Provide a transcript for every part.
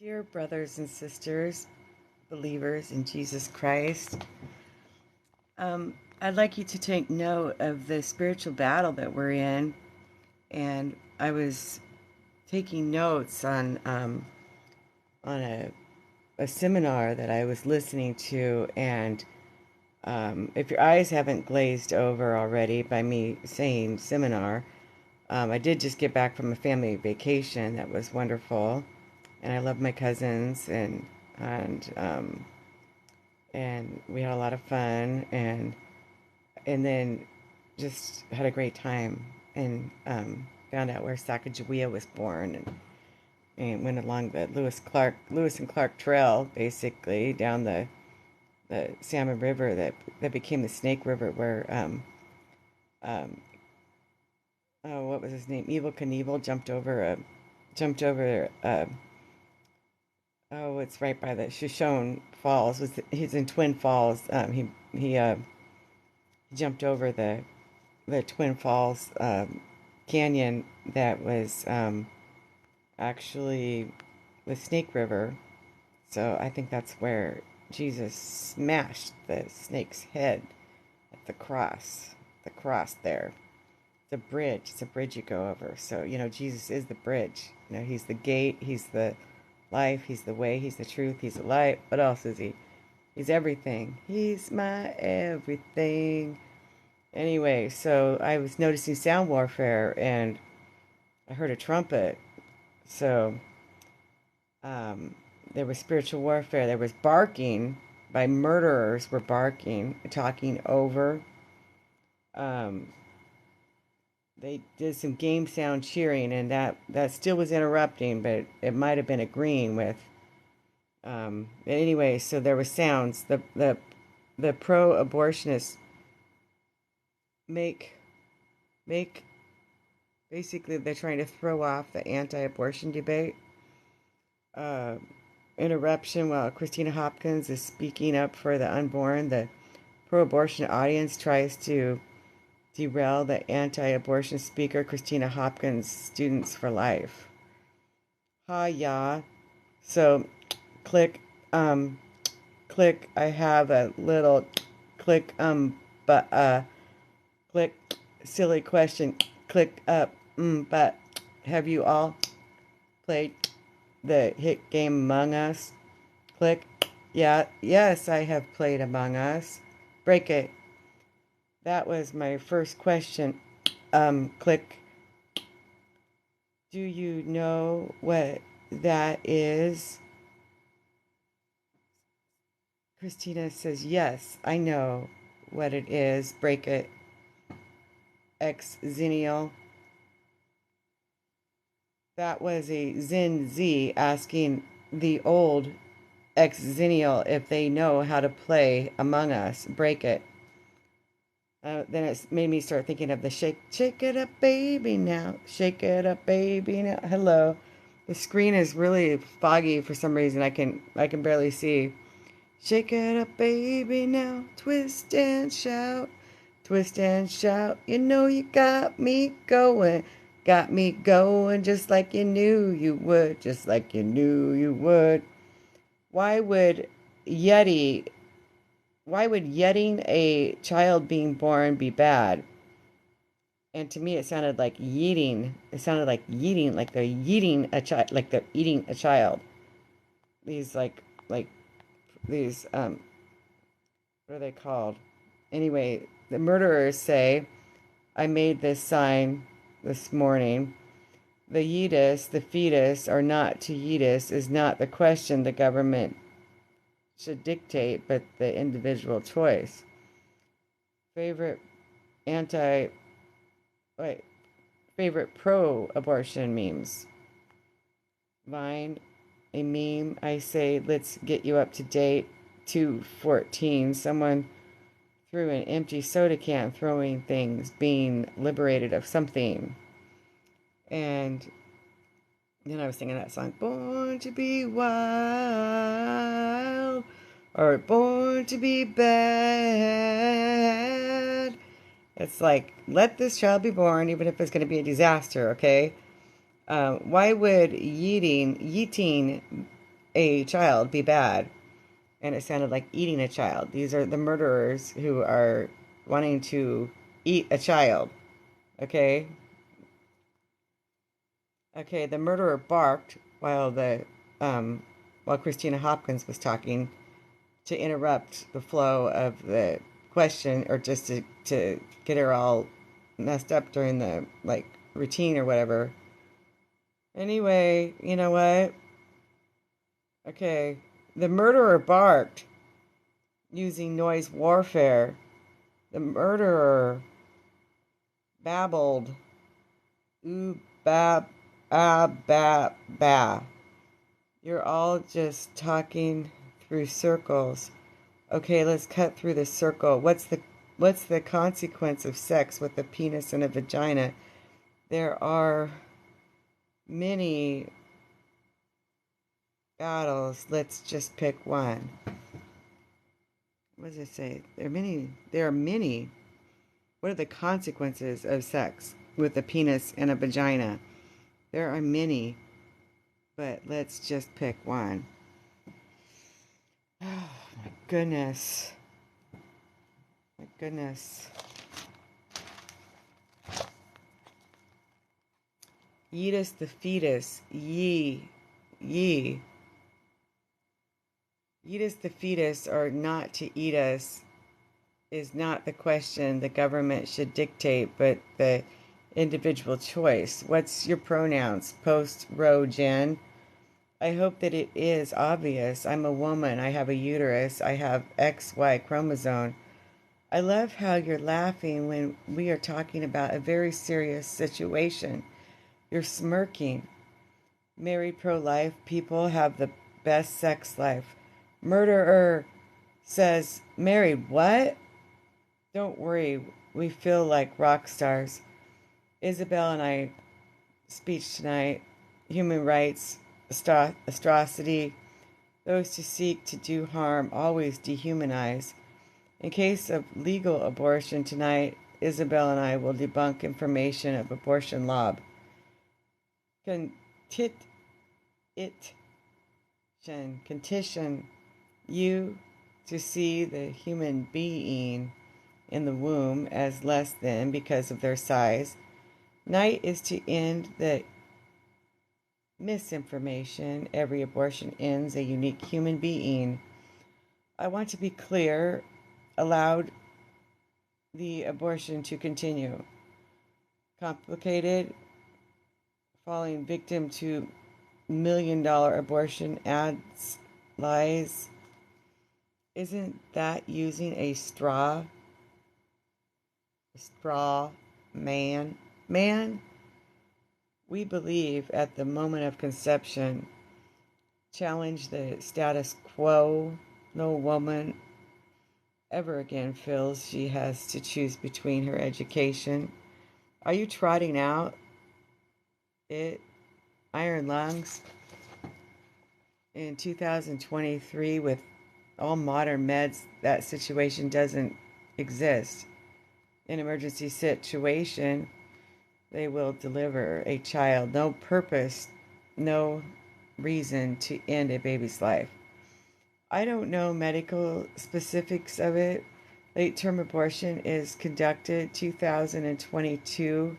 Dear brothers and sisters, believers in Jesus Christ, I'd like you to take note of the spiritual battle that we're in. And I was taking notes on a seminar that I was listening to. And if your eyes haven't glazed over already by me saying seminar, I did just get back from a family vacation that was wonderful. And I love my cousins and and we had a lot of fun and then just had a great time and found out where Sacagawea was born and went along the Lewis and Clark Trail basically down the Salmon River that became the Snake River where um, oh, what was his name? Evil Knievel jumped over oh, it's right by the Shoshone Falls. He's in Twin Falls. He jumped over the Twin Falls canyon that was actually the Snake River. So I think that's where Jesus smashed the snake's head at the cross there. It's a bridge. It's a bridge you go over. So, Jesus is the bridge. He's the gate. He's the life. He's the way. He's the truth. He's the light. What else is he? He's everything. He's my everything. Anyway, so I was noticing sound warfare and I heard a trumpet. So there was spiritual warfare. There was barking by murderers were barking, talking over. Um, they did some game sound cheering, and that still was interrupting, but it might have been agreeing with. Anyway, so there was sounds. The pro-abortionists make make basically they're trying to throw off the anti-abortion debate. Uh, Interruption while Christina Hopkins is speaking up for the unborn. The pro-abortion audience tries to derail the anti-abortion speaker Christina Hopkins' Students for Life. Ha ya. So click click I have a little click but click silly question click up but have you all played the hit game Among Us? Click. Yeah, yes, I have played Among Us. Break it. That was my first question. Click. Do you know what that is? Christina says, yes, I know what it is. Break it. X Xennial. That was a Zen Z asking the old X Xennial if they know how to play Among Us. Break it. Then it made me start thinking of the shake it up, baby, now. Shake it up, baby, now. Hello. The screen is really foggy for some reason. I can barely see. Shake it up, baby, now. Twist and shout. Twist and shout. You know you got me going. Got me going just like you knew you would. Just like you knew you would. Why would Yeti why would yetting a child being born be bad? And to me, it sounded like yeeting. It sounded like yeeting, like they're yeeting a child, like they're eating a child. These like these what are they called? Anyway, the murderers say, "I made this sign this morning. The yeetus, the fetus, or not to yeetus is not the question the government should dictate, but the individual choice." Favorite anti wait, favorite pro-abortion memes. Vine, a meme. I say, let's get you up to date. 214. Someone threw an empty soda can, throwing things, being liberated of something. And then I was singing that song, Born to be Wild, or Born to be Bad. It's like, let this child be born, even if it's going to be a disaster, okay? Why would yeeting a child be bad. And it sounded like eating a child. These are the murderers who are wanting to eat a child. Okay? Okay, the murderer barked while Christina Hopkins was talking to interrupt the flow of the question, or just to get her all messed up during the like routine or whatever. Anyway, you know what? Okay, the murderer barked using noise warfare. The murderer babbled. Ooh, bab, ah, ba, ba. You're all just talking through circles. Okay, let's cut through the circle. What's the consequence of sex with a penis and a vagina? There are many battles. Let's just pick one. What does it say? There are many. What are the consequences of sex with a penis and a vagina? There are many, but let's just pick one. Oh my goodness. My goodness. Yeetus the fetus. Ye. Eat us the fetus or not to eat us is not the question the government should dictate, but the individual choice. What's your pronouns? Post Roe Jen. I hope that it is obvious. I'm a woman. I have a uterus. I have XY chromosome. I love how you're laughing when we are talking about a very serious situation. You're smirking. Married pro-life people have the best sex life. Murderer says, married what? Don't worry, we feel like rock stars. Isabel and I speech tonight. Human rights, atrocity. Those who seek to do harm always dehumanize. In case of legal abortion tonight, Isabel and I will debunk information of abortion lob. Contition you to see the human being in the womb as less than because of their size. Night is to end the misinformation. Every abortion ends a unique human being. I want to be clear, allowed the abortion to continue. Complicated, falling victim to $1 million abortion ads, lies. Isn't that using a straw man? Man, we believe at the moment of conception, challenge the status quo. No woman ever again feels she has to choose between her education. Are you trotting out it? Iron lungs in 2023 with all modern meds, that situation doesn't exist. In emergency situation, they will deliver a child. No purpose, no reason to end a baby's life. I don't know medical specifics of it. Late term abortion is conducted 2022.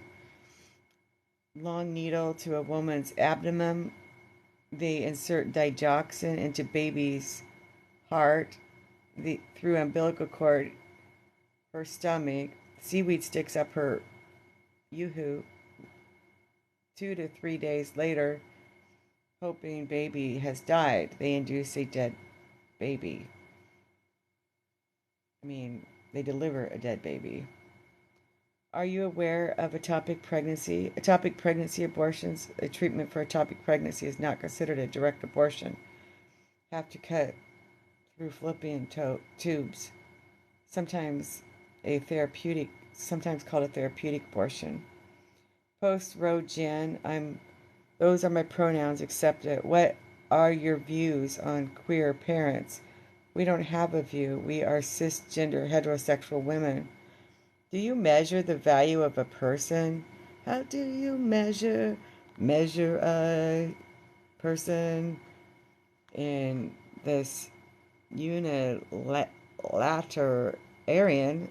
Long needle to a woman's abdomen. They insert digoxin into baby's heart through umbilical cord, her stomach. Seaweed sticks up her yoo-hoo. 2 to 3 days later, hoping baby has died, they induce a dead baby. They deliver a dead baby. Are you aware of ectopic pregnancy? Ectopic pregnancy abortions, a treatment for ectopic pregnancy is not considered a direct abortion. Have to cut through fallopian tubes. Sometimes called a therapeutic abortion. Post Roe Jen, those are my pronouns, accept it. What are your views on queer parents? We don't have a view. We are cisgender heterosexual women. Do you measure the value of a person? How do you measure a person in this unilateral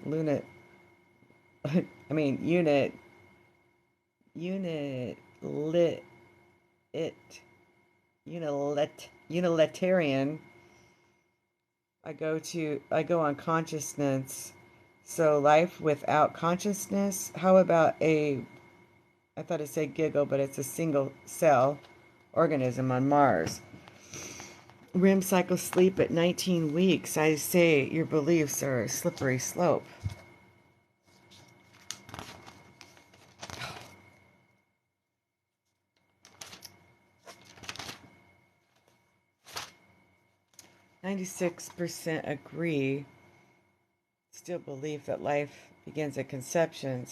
luna, I mean unit lit it unilateral. I go on consciousness. So life without consciousness. How about I thought it said giggle, but it's a single cell organism on Mars. REM cycle sleep at 19 weeks. I say your beliefs are a slippery slope. %96 agree, still believe that life begins at conception.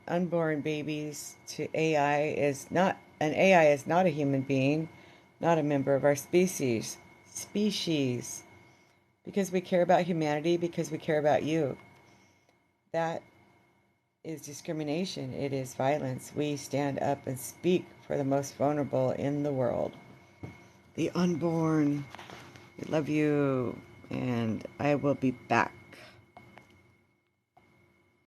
Unborn babies to AI is not a human being, not a member of our species. Because we care about humanity, because we care about you. That is discrimination. It is violence. We stand up and speak for the most vulnerable in the world. The unborn. We love you, and I will be back.